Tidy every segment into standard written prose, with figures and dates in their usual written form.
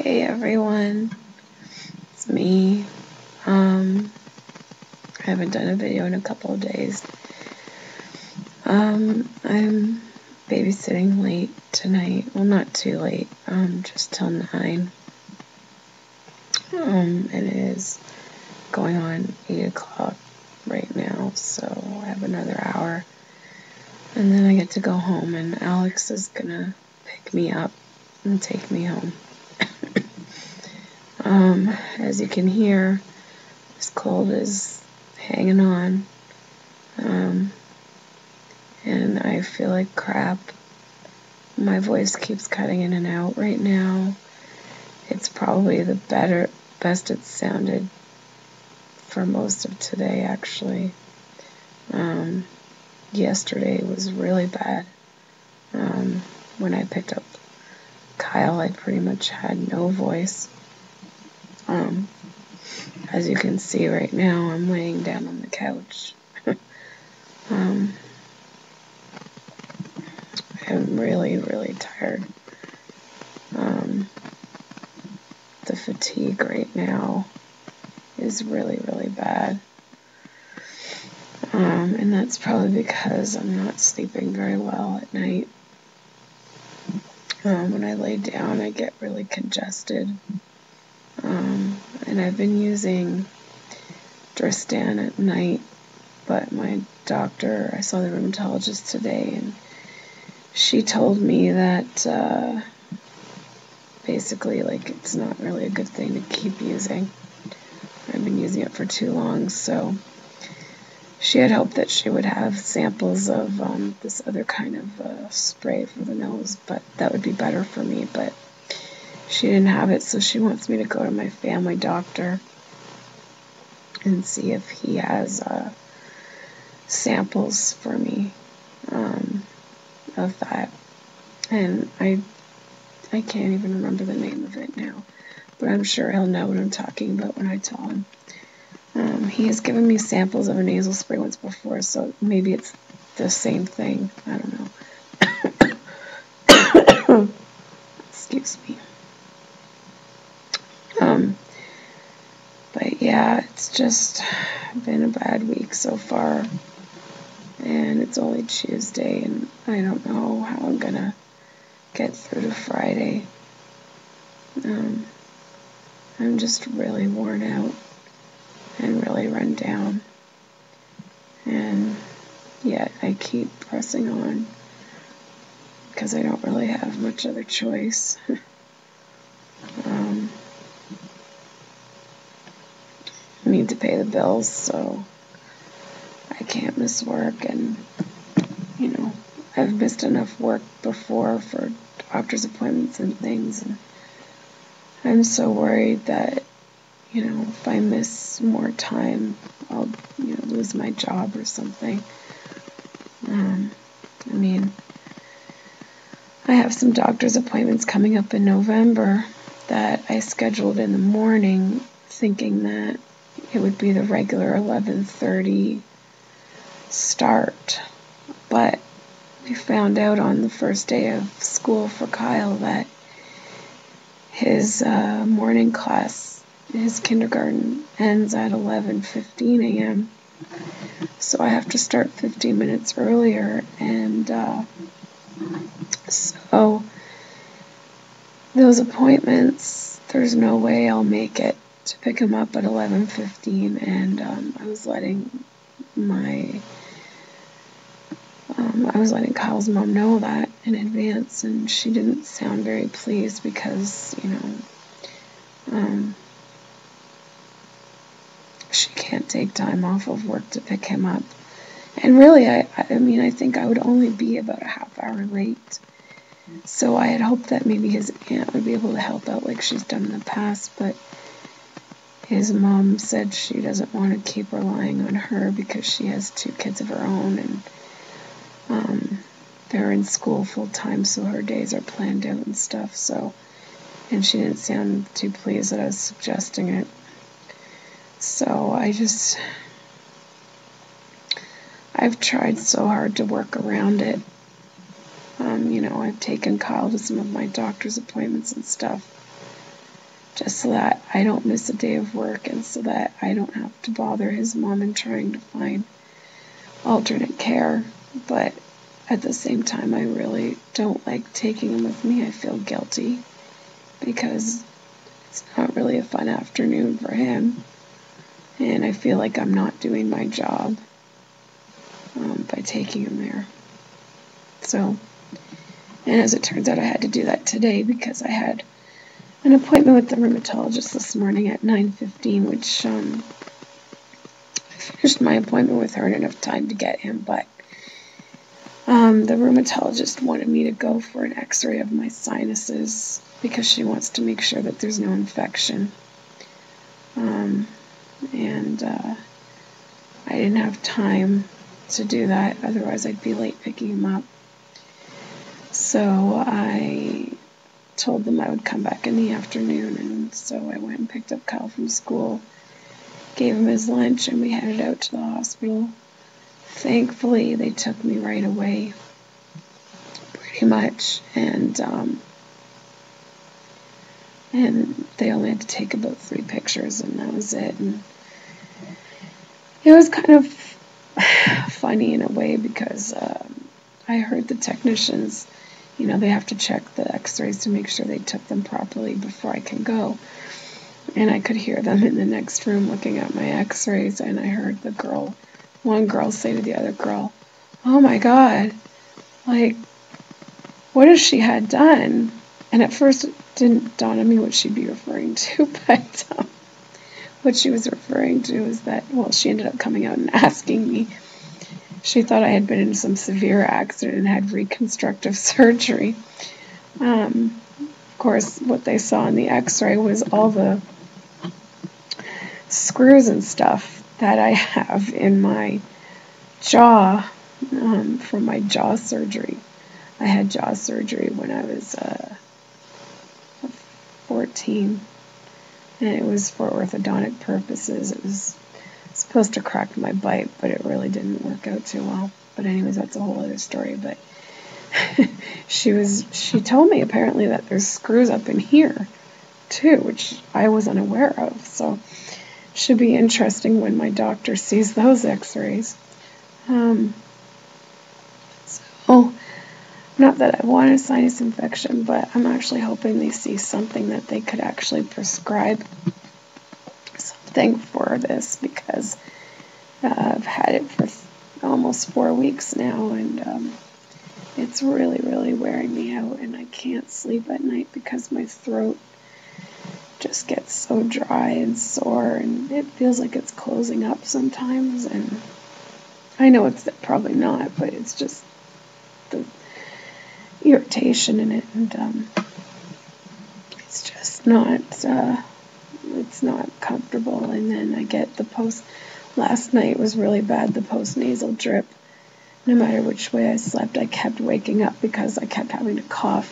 Hey everyone, it's me. I haven't done a video in a couple of days. I'm babysitting late tonight. Well, not too late, just till 9. It is going on 8 o'clock right now, so I have another hour. And then I get to go home, and Alex is gonna pick me up and take me home. As you can hear, this cold is hanging on, and I feel like crap. My voice keeps cutting in and out right now. It's probably the best it's sounded for most of today, actually. Yesterday was really bad. When I picked up Kyle, I pretty much had no voice. As you can see right now, I'm laying down on the couch. I'm really, really tired. The fatigue right now is really, really bad. And that's probably because I'm not sleeping very well at night. When I lay down, I get really congested. And I've been using Dristan at night, but my doctor, I saw the rheumatologist today, and she told me that basically, like, it's not really a good thing to keep using. I've been using it for too long, so she had hoped that she would have samples of this other kind of spray for the nose, but that would be better for me, but she didn't have it, so she wants me to go to my family doctor and see if he has samples for me of that. And I can't even remember the name of it now, but I'm sure he'll know what I'm talking about when I tell him. He has given me samples of a nasal spray once before, so maybe it's the same thing. I don't know. Excuse me. But yeah, it's just been a bad week so far, and it's only Tuesday, and I don't know how I'm gonna get through to Friday. I'm just really worn out and really run down, and yet I keep pressing on because I don't really have much other choice. I need to pay the bills, so I can't miss work, and I've missed enough work before for doctor's appointments and things, and I'm so worried that if I miss more time, I'll lose my job or something. I have some doctor's appointments coming up in November that I scheduled in the morning, thinking that it would be the regular 11:30 start, but we found out on the first day of school for Kyle that his morning class, his kindergarten, ends at 11:15 a.m. So I have to start 15 minutes earlier, and so those appointments, there's no way I'll make it to pick him up at 11:15, and I was letting Kyle's mom know that in advance, and she didn't sound very pleased because, she can't take time off of work to pick him up. And really, I think I would only be about a half hour late. So I had hoped that maybe his aunt would be able to help out like she's done in the past, but his mom said she doesn't want to keep relying on her because she has 2 kids of her own, and they're in school full time, so her days are planned out and stuff. So, and she didn't sound too pleased that I was suggesting it. So I've tried so hard to work around it. I've taken Kyle to some of my doctor's appointments and stuff. just so that I don't miss a day of work and so that I don't have to bother his mom in trying to find alternate care. But at the same time, I really don't like taking him with me. I feel guilty because it's not really a fun afternoon for him. And I feel like I'm not doing my job by taking him there. So, and as it turns out, I had to do that today because I had an appointment with the rheumatologist this morning at 9:15, which I finished my appointment with her in enough time to get him, but the rheumatologist wanted me to go for an x-ray of my sinuses because she wants to make sure that there's no infection. I didn't have time to do that, otherwise I'd be late picking him up. So I told them I would come back in the afternoon, and so I went and picked up Kyle from school, gave him his lunch, and we headed out to the hospital. Thankfully, they took me right away, pretty much, and they only had to take about 3 pictures, and that was it. And it was kind of funny in a way because I heard the technicians, they have to check the x-rays to make sure they took them properly before I can go. And I could hear them in the next room looking at my x-rays, and I heard one girl say to the other girl, "Oh my God, what has she had done?" And at first it didn't dawn on me what she'd be referring to, but what she was referring to is that, she ended up coming out and asking me. She thought I had been in some severe accident and had reconstructive surgery. Of course, what they saw in the x-ray was all the screws and stuff that I have in my jaw from my jaw surgery. I had jaw surgery when I was 14, and it was for orthodontic purposes. It was supposed to crack my bite, but it really didn't work out too well. But anyways, that's a whole other story. But she told me apparently that there's screws up in here too, which I was unaware of. So should be interesting when my doctor sees those x-rays. So not that I want a sinus infection, but I'm actually hoping they see something that they could actually prescribe something for this, because I've had it for almost 4 weeks now, and it's really, really wearing me out, and I can't sleep at night because my throat just gets so dry and sore, and it feels like it's closing up sometimes, and I know it's probably not, but it's just the irritation in it, and it's just not it's not comfortable. And then I get last night was really bad, the post-nasal drip. No matter which way I slept, I kept waking up because I kept having to cough,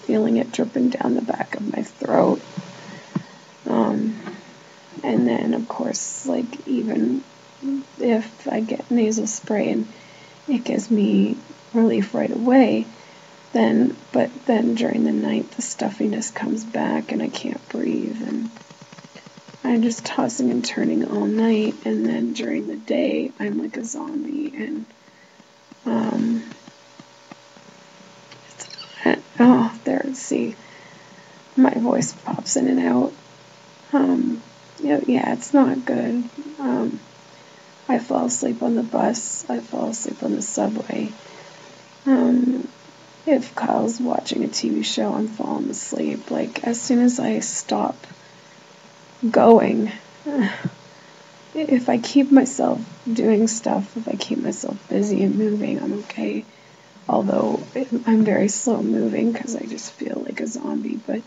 feeling it dripping down the back of my throat. And then, of course, even if I get nasal spray and it gives me relief right away, but then during the night the stuffiness comes back and I can't breathe, and I'm just tossing and turning all night, and then during the day I'm like a zombie, and see, my voice pops in and out. It's not good. I fall asleep on the bus. I fall asleep on the subway. If Kyle's watching a TV show, I'm falling asleep. As soon as I stop going, if I keep myself doing stuff, if I keep myself busy and moving, I'm okay. Although I'm very slow moving because I just feel like a zombie. But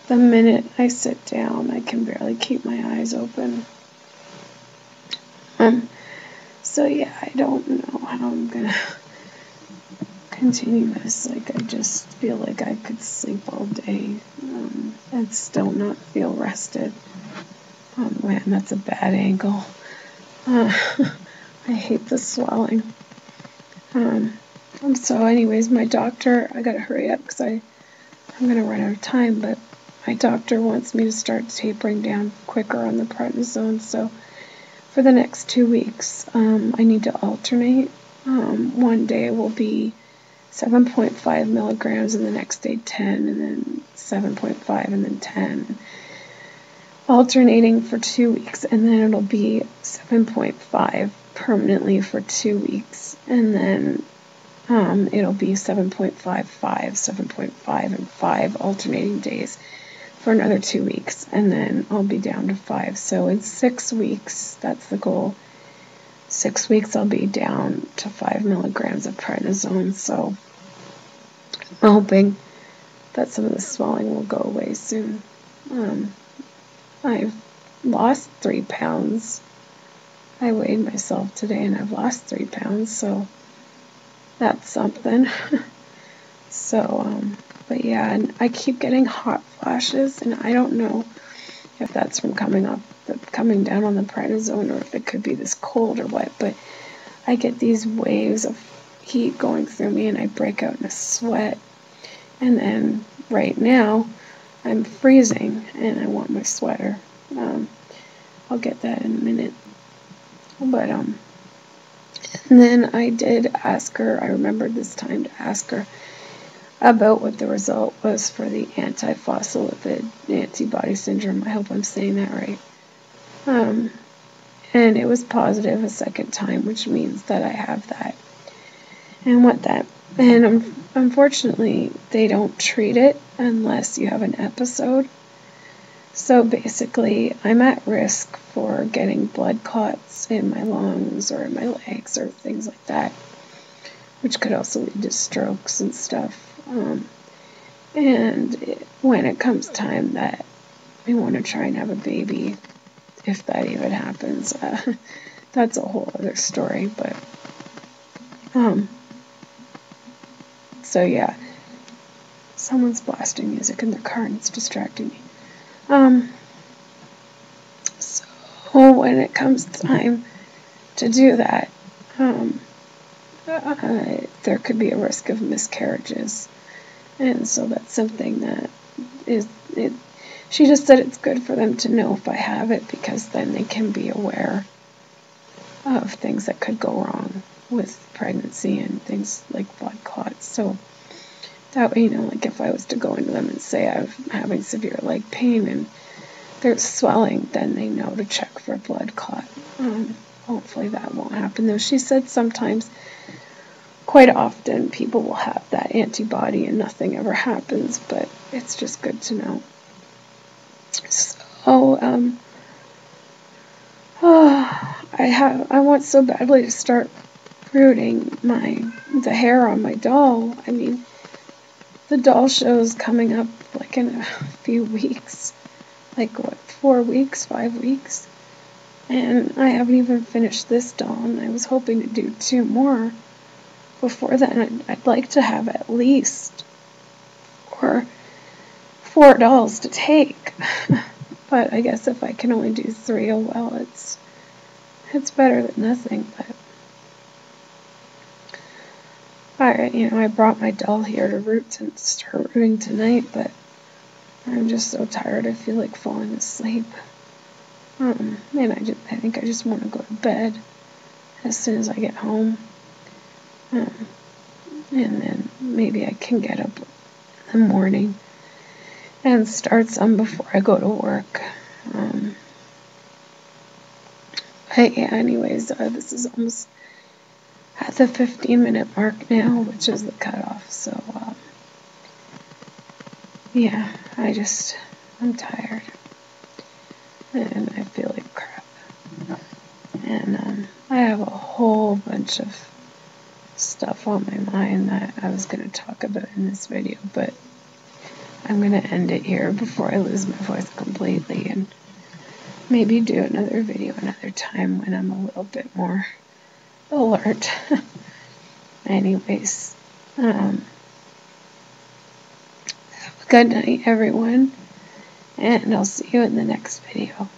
the minute I sit down, I can barely keep my eyes open. I don't know how I'm going to continue this. I just feel like I could sleep all day and still not feel rested. Oh man, that's a bad angle. I hate the swelling. So anyways, my doctor, I gotta hurry up because I'm gonna run out of time, but my doctor wants me to start tapering down quicker on the prednisone, so for the next 2 weeks, I need to alternate. One day will be 7.5 milligrams, and the next day 10, and then 7.5, and then 10. Alternating for 2 weeks, and then it'll be 7.5 permanently for 2 weeks, and then it'll be 7.55, 7.5, and 5 alternating days for another 2 weeks, and then I'll be down to 5. So in 6 weeks, that's the goal. 6 weeks I'll be down to 5 milligrams of prednisone, so I'm hoping that some of the swelling will go away soon. I've lost 3 pounds. I weighed myself today and I've lost 3 pounds, so that's something. So, but yeah, and I keep getting hot flashes, and I don't know if that's from coming down on the prednisone, or if it could be this cold or what, but I get these waves of heat going through me and I break out in a sweat. And then right now I'm freezing and I want my sweater. I'll get that in a minute. But and then I did ask her, I remembered this time to ask her about what the result was for the antiphospholipid antibody syndrome. I hope I'm saying that right. And it was positive a second time, which means that I have that. And unfortunately, they don't treat it unless you have an episode. So basically, I'm at risk for getting blood clots in my lungs or in my legs or things like that, which could also lead to strokes and stuff. And when it comes time that we want to try and have a baby, if that even happens, that's a whole other story. But so yeah, someone's blasting music in their car and it's distracting me. So when it comes time to do that, there could be a risk of miscarriages, and so that's something that she just said it's good for them to know if I have it, because then they can be aware of things that could go wrong with pregnancy and things like blood clots. So that way, like if I was to go into them and say I'm having severe leg pain and there's swelling, then they know to check for a blood clot. Hopefully that won't happen, though. She said sometimes, quite often, people will have that antibody and nothing ever happens, but it's just good to know. So, I want so badly to start rooting the hair on my doll. I mean, the doll show is coming up like in a few weeks. Like, what, 4 weeks, 5 weeks? And I haven't even finished this doll, and I was hoping to do 2 more before then. I'd like to have at least 4 dolls to take. But I guess if I can only do 3, oh well, it's better than nothing. But I brought my doll here to root and start rooting tonight, but I'm just so tired. I feel like falling asleep. And I think I just want to go to bed as soon as I get home. And then maybe I can get up in the morning and start some before I go to work. But yeah, anyways, this is almost at the 15-minute mark now, which is the cutoff. So, yeah, I'm tired. And I feel like crap. And I have a whole bunch of stuff on my mind that I was going to talk about in this video, but I'm going to end it here before I lose my voice completely, and maybe do another video another time when I'm a little bit more alert. Anyways, have a good night, everyone, and I'll see you in the next video.